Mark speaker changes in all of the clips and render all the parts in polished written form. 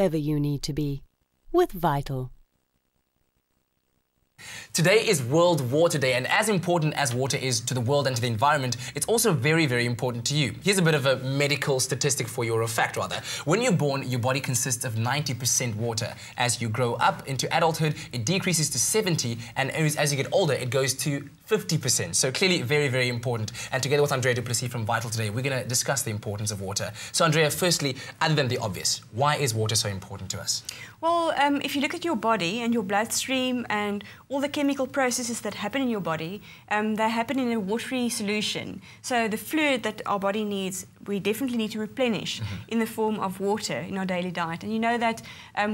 Speaker 1: wherever you need to be with Vital.
Speaker 2: Today is World Water Day, and as important as water is to the world and to the environment, it's also very, very important to you. Here's a bit of a medical statistic for you, or a fact rather. When you're born, your body consists of 90% water. As you grow up into adulthood, it decreases to 70%, and as you get older, it goes to 50%. So clearly very, very important. And together with Andrea from Vital today, we're going to discuss the importance of water. So Andrea, firstly, other than the obvious, why is water so important to us?
Speaker 3: Well, if you look at your body and your bloodstream and all the chemical processes that happen in your body, they happen in a watery solution. So the fluid that our body needs, we definitely need to replenish in the form of water in our daily diet. And you know that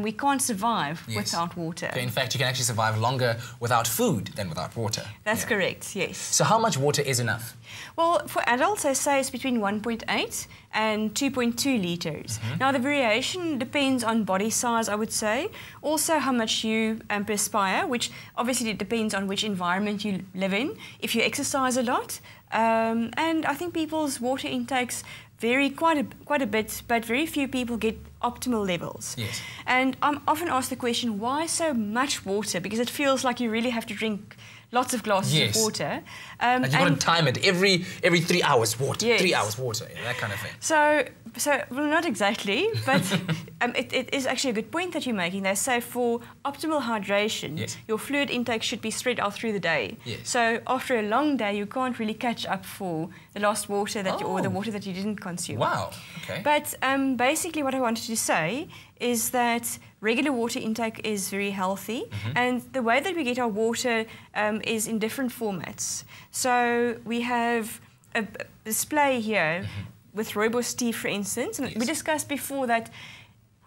Speaker 3: we can't survive without water.
Speaker 2: In fact, you can actually survive longer without food than without water.
Speaker 3: That's correct, yes.
Speaker 2: So how much water is enough?
Speaker 3: Well, for adults, I say it's between 1.8 and 2.2 litres. Now, the variation depends on body size, I would say. Also, how much you perspire, which obviously depends on which environment you live in. If you exercise a lot, and I think people's water intakes vary quite a bit, but very few people get optimal levels.
Speaker 2: Yes.
Speaker 3: And I'm often asked the question, why so much water? Because it feels like you really have to drink lots of glasses of water.
Speaker 2: And you've got to time it every 3 hours water, 3 hours water, that kind of thing.
Speaker 3: So well, not exactly, but it is actually a good point that you're making. They say for optimal hydration, your fluid intake should be spread out through the day. So after a long day, you can't really catch up for the lost water that or the water that you didn't consume.
Speaker 2: Wow, okay.
Speaker 3: But basically what I wanted to say is that regular water intake is very healthy, and the way that we get our water is in different formats. So we have a display here with rooibos tea, for instance, and we discussed before that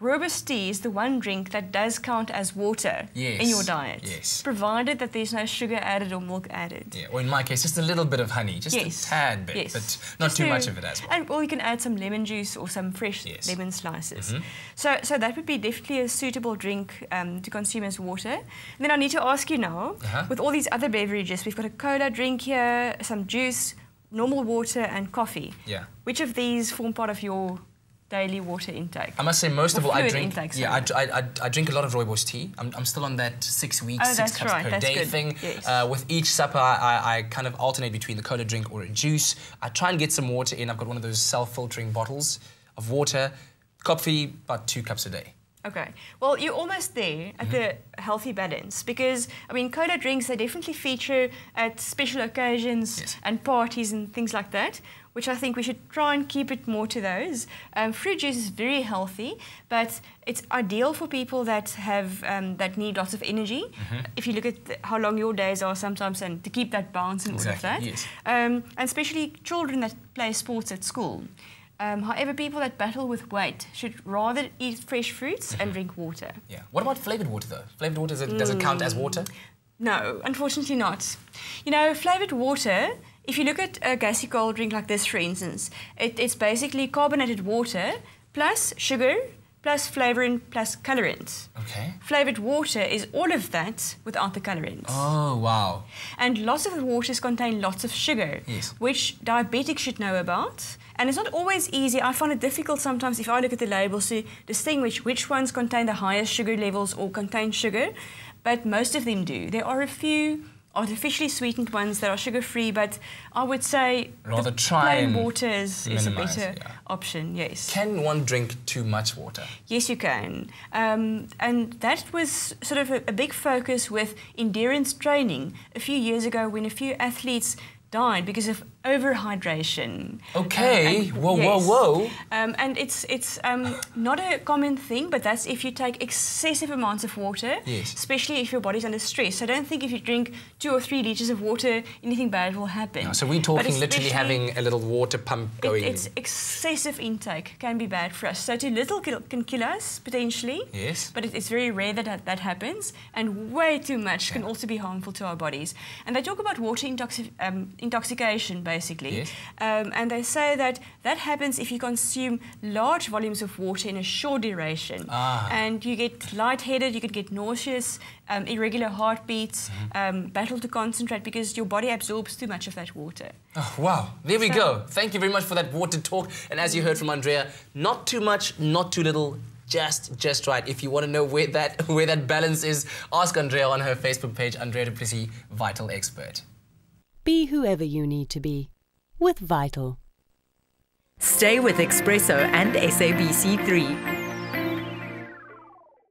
Speaker 3: rooibos tea is the one drink that does count as water in your diet, provided that there's no sugar added or milk added.
Speaker 2: Or in my case, just a little bit of honey, just a tad bit, but not too much of it as well.
Speaker 3: And you can add some lemon juice or some fresh lemon slices. So that would be definitely a suitable drink to consume as water. And then I need to ask you now, with all these other beverages, we've got a cola drink here, some juice, normal water and coffee. Which of these form part of your daily water intake?
Speaker 2: I must say, most of all, I drink. I drink a lot of rooibos tea. I'm still on that 6 weeks, 6 cups per day thing. With each supper, I kind of alternate between the cola drink or a juice. I try and get some water in. I've got one of those self-filtering bottles of water. Coffee, about 2 cups a day.
Speaker 3: Okay, well, you're almost there at the healthy balance, because, I mean, cola drinks, they definitely feature at special occasions and parties and things like that, which I think we should try and keep it more to those. Fruit juice is very healthy, but it's ideal for people that have that need lots of energy. If you look at how long your days are sometimes, and to keep that balance and all of that. And especially children that play sports at school. However, people that battle with weight should rather eat fresh fruits and drink water.
Speaker 2: What about flavoured water, though? Flavoured water, does it count as water?
Speaker 3: No, unfortunately not. You know, flavoured water, if you look at a gassy cold drink like this, for instance, it's basically carbonated water plus sugar plus flavouring plus colorant. Flavoured water is all of that without the colorant.
Speaker 2: Oh, wow.
Speaker 3: And lots of the waters contain lots of sugar, which diabetics should know about. And it's not always easy. I find it difficult sometimes if I look at the labels to distinguish which ones contain the highest sugar levels or contain sugar, but most of them do. There are a few artificially sweetened ones that are sugar-free, but I would say
Speaker 2: rather
Speaker 3: plain water is a better option,
Speaker 2: Can one drink too much water?
Speaker 3: Yes, you can. And that was sort of a big focus with endurance training a few years ago, when a few athletes died because of overhydration.
Speaker 2: Whoa.
Speaker 3: And it's not a common thing, but that's if you take excessive amounts of water, especially if your body's under stress. So don't think if you drink 2 or 3 litres of water, anything bad will happen.
Speaker 2: So we're talking literally having a little water pump going.
Speaker 3: It's excessive intake can be bad for us. So too little can kill us, potentially. But it's very rare that that happens, and way too much can also be harmful to our bodies. And they talk about water intoxication, basically. And they say that happens if you consume large volumes of water in a short duration. And you get lightheaded, you could get nauseous, irregular heartbeats, battle to concentrate because your body absorbs too much of that water.
Speaker 2: Oh, wow. There we go. Thank you very much for that water talk. And as you heard from Andrea, not too much, not too little, just right. If you want to know where that balance is, ask Andrea on her Facebook page, Andrea Duplessis, Vital Expert.
Speaker 1: Be whoever you need to be with Vital.
Speaker 4: Stay with Espresso and SABC3.